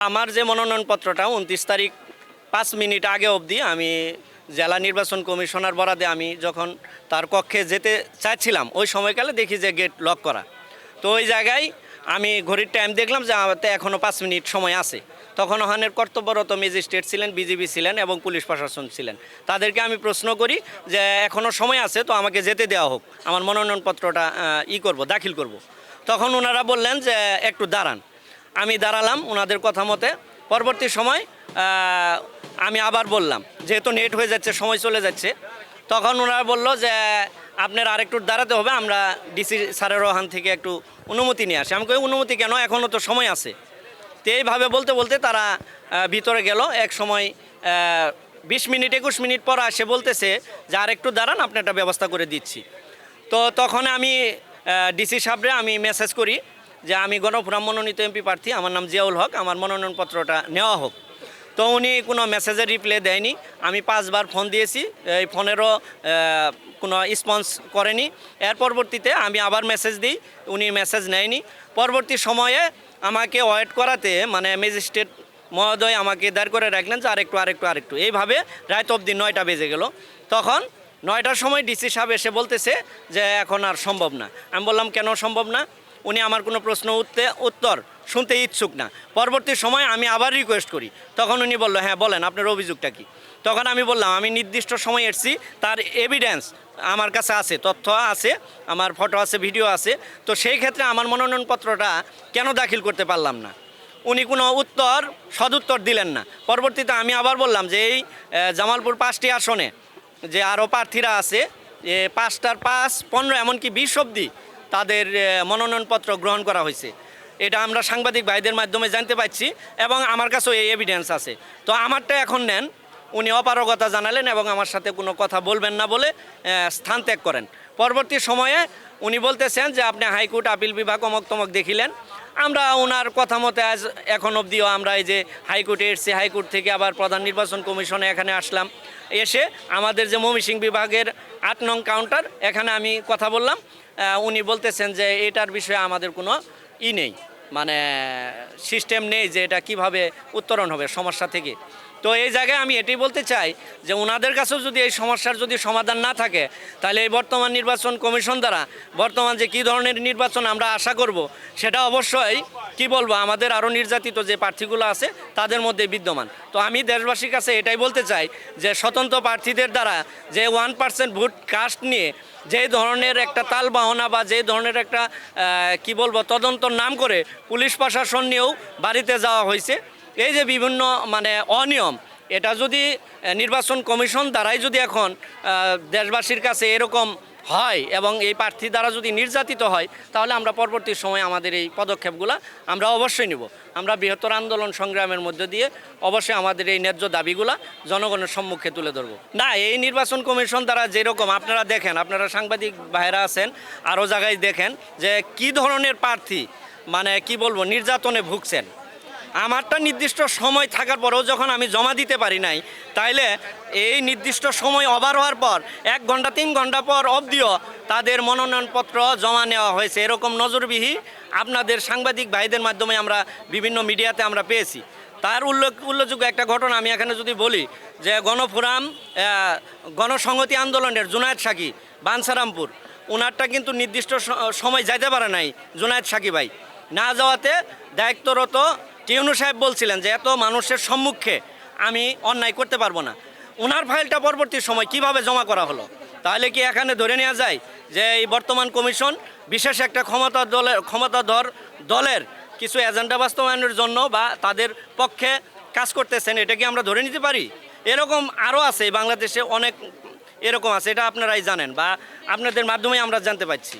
আমার যে মনোনয়নপত্রটা 29 তারিখ 5 মিনিট আগে অবধি আমি জেলা নির্বাচন কমিশনার বরাদে আমি যখন তার কক্ষে যেতে চাইছিলাম ওই সময়কালে দেখি যে গেট লক করা। তো ওই জায়গায় আমি ঘড়ির টাইম দেখলাম যে আমাতে এখনও 5 মিনিট সময় আছে। তখন ওখানের কর্তব্যরত ম্যাজিস্ট্রেট ছিলেন, বিজিবি ছিলেন এবং পুলিশ প্রশাসন ছিলেন। তাদেরকে আমি প্রশ্ন করি যে এখনও সময় আছে, তো আমাকে যেতে দেওয়া হোক, আমার মনোনয়নপত্রটা দাখিল করব। তখন ওনারা বললেন যে একটু দাঁড়ান। আমি দাঁড়ালাম ওনাদের কথা মতে। পরবর্তী সময় আমি আবার বললাম, যেহেতু নেট হয়ে যাচ্ছে, সময় চলে যাচ্ছে, তখন ওনারা বললো যে আপনার আরেকটু দাঁড়াতে হবে, আমরা ডিসি স্যারের ওখান থেকে একটু অনুমতি নিয়ে আসি। আমি কই অনুমতি কেন, এখনও তো সময় আছে। তো এইভাবে বলতে বলতে তারা ভিতরে গেল। এক সময় 20 মিনিট 21 মিনিট পর আসে বলতেছে যে আরেকটু দাঁড়ান, আপনি একটা ব্যবস্থা করে দিচ্ছি। তো তখন আমি ডিসি সাহেবরে আমি মেসেজ করি যে আমি গণফোরাম মনোনীত এমপি প্রার্থী, আমার নাম জিয়াউল হক, আমার মনোনয়নপত্রটা নেওয়া হোক। তো উনি কোনো মেসেজের রিপ্লাই দেয়নি। আমি 5 বার ফোন দিয়েছি, এই ফোনেরও কোনো রেসপন্স করেনি। এর পরবর্তীতে আমি আবার মেসেজ দিই, উনি মেসেজ নেয়নি। পরবর্তী সময়ে আমাকে ওয়েট করাতে মানে ম্যাজিস্ট্রেট মহোদয় আমাকে দাঁড় করে রাখলেন যে আরেকটু এইভাবে রাত অবধি 9টা বেজে গেল। তখন 9টার সময় ডিসি সাহেব এসে বলতেছে যে এখন আর সম্ভব না। আমি বললাম কেন সম্ভব না? উনি আমার কোনো প্রশ্ন উত্তর শুনতে ইচ্ছুক না। পরবর্তী সময় আমি আবার রিকোয়েস্ট করি, তখন উনি বললো হ্যাঁ বলেন আপনার অভিযোগটা কি। তখন আমি বললাম আমি নির্দিষ্ট সময় এসেছি, তার এভিডেন্স আমার কাছে আছে, তথ্য আছে, আমার ফটো আছে, ভিডিও আছে। তো সেই ক্ষেত্রে আমার মনোনয়নপত্রটা কেন দাখিল করতে পারলাম না? উনি কোনো সদুত্তর দিলেন না। পরবর্তীতে আমি আবার বললাম যে এই জামালপুর 5টি আসনে যে আরও প্রার্থীরা আছে, 5টার 5, 15 এমনকি 20 অবধি তাদের মনোনয়নপত্র গ্রহণ করা হয়েছে। এটা আমরা সাংবাদিক ভাইদের মাধ্যমে জানতে পারছি এবং আমার কাছেও এই এভিডেন্স আছে। তো আমারটা এখন নেন। উনি অপারগতা জানালেন এবং আমার সাথে কোনো কথা বলবেন না বলে স্থান ত্যাগ করেন। পরবর্তী সময়ে উনি বলতেছেন যে আপনি হাইকোর্ট আপিল বিভাগ অমক তমক দেখিলেন। আমরা ওনার কথা মতে আজ এখন অবধিও আমরা এই যে হাইকোর্টে এসেছি, হাইকোর্ট থেকে আবার প্রধান নির্বাচন কমিশনে এখানে আসলাম। এসে আমাদের যে ময়মনসিংহ বিভাগের 8 নং কাউন্টার, এখানে আমি কথা বললাম। উনি বলতেছেন যে এটার বিষয়ে আমাদের কোনো নেই, মানে সিস্টেম নেই যে এটা কিভাবে উত্তরণ হবে সমস্যা থেকে। তো এই জায়গায় আমি এটাই বলতে চাই যে ওনাদের কাছেও যদি এই সমস্যার যদি সমাধান না থাকে, তাহলে এই বর্তমান নির্বাচন কমিশন দ্বারা বর্তমান যে কী ধরনের নির্বাচন আমরা আশা করব, সেটা অবশ্যই আমাদের আরও নির্যাতিত যে প্রার্থীগুলো আছে তাদের মধ্যে বিদ্যমান। তো আমি দেশবাসীর কাছে এটাই বলতে চাই যে স্বতন্ত্র প্রার্থীদের দ্বারা যে 1% ভোট কাস্ট নিয়ে যে ধরনের একটা তালবাহনা বা যে ধরনের একটা তদন্তর নাম করে পুলিশ প্রশাসন নিয়েও বাড়িতে যাওয়া হয়েছে, এই যে বিভিন্ন অনিয়ম, এটা যদি নির্বাচন কমিশন দ্বারাই যদি এখন দেশবাসীর কাছে এরকম হয় এবং এই প্রার্থী দ্বারা যদি নির্যাতিত হয়, তাহলে আমরা পরবর্তী সময়ে আমাদের এই পদক্ষেপগুলো আমরা অবশ্যই নিব। আমরা বৃহত্তর আন্দোলন সংগ্রামের মধ্যে দিয়ে অবশ্যই আমাদের এই ন্যায্য দাবিগুলা জনগণের সম্মুখে তুলে ধরব। না, এই নির্বাচন কমিশন দ্বারা যেরকম আপনারা দেখেন, আপনারা সাংবাদিক ভাইরা আছেন, আরও জায়গায় দেখেন যে কি ধরনের প্রার্থী নির্যাতনে ভুগছেন। আমারটা নির্দিষ্ট সময় থাকার পরেও যখন আমি জমা দিতে পারি নাই, তাইলে এই নির্দিষ্ট সময় ওভার হওয়ার পর 1 ঘন্টা 3 ঘন্টা পর অবধিও তাদের মনোনয়নপত্র জমা নেওয়া হয়েছে। এরকম নজরবিহি আপনাদের সাংবাদিক ভাইদের মাধ্যমে আমরা বিভিন্ন মিডিয়াতে আমরা পেয়েছি। তার উল্লেখযোগ্য একটা ঘটনা আমি এখানে যদি বলি যে গণফোরাম গণসংহতি আন্দোলনের জুনায়েদ সাকি বাঞ্ছারামপুর, ওনারটা কিন্তু নির্দিষ্ট সময় যাইতে পারে নাই। জুনায়েদ সাকি ভাই না যাওয়াতে দায়িত্বরত টিউনু সাহেব বলছিলেন যে এত মানুষের সম্মুখে আমি অন্যায় করতে পারবো না। ওনার ফাইলটা পরবর্তী সময় কিভাবে জমা করা হলো? তাহলে কি এখানে ধরে নেওয়া যায় যে এই বর্তমান কমিশন বিশেষ একটা ক্ষমতাধর দলের কিছু এজেন্ডা বাস্তবায়নের জন্য বা তাদের পক্ষে কাজ করতেছেন? এটা কি আমরা ধরে নিতে পারি? এরকম আরও আছে, বাংলাদেশে অনেক এরকম আছে, এটা আপনারাই জানেন বা আপনাদের মাধ্যমে আমরা জানতে পারছি।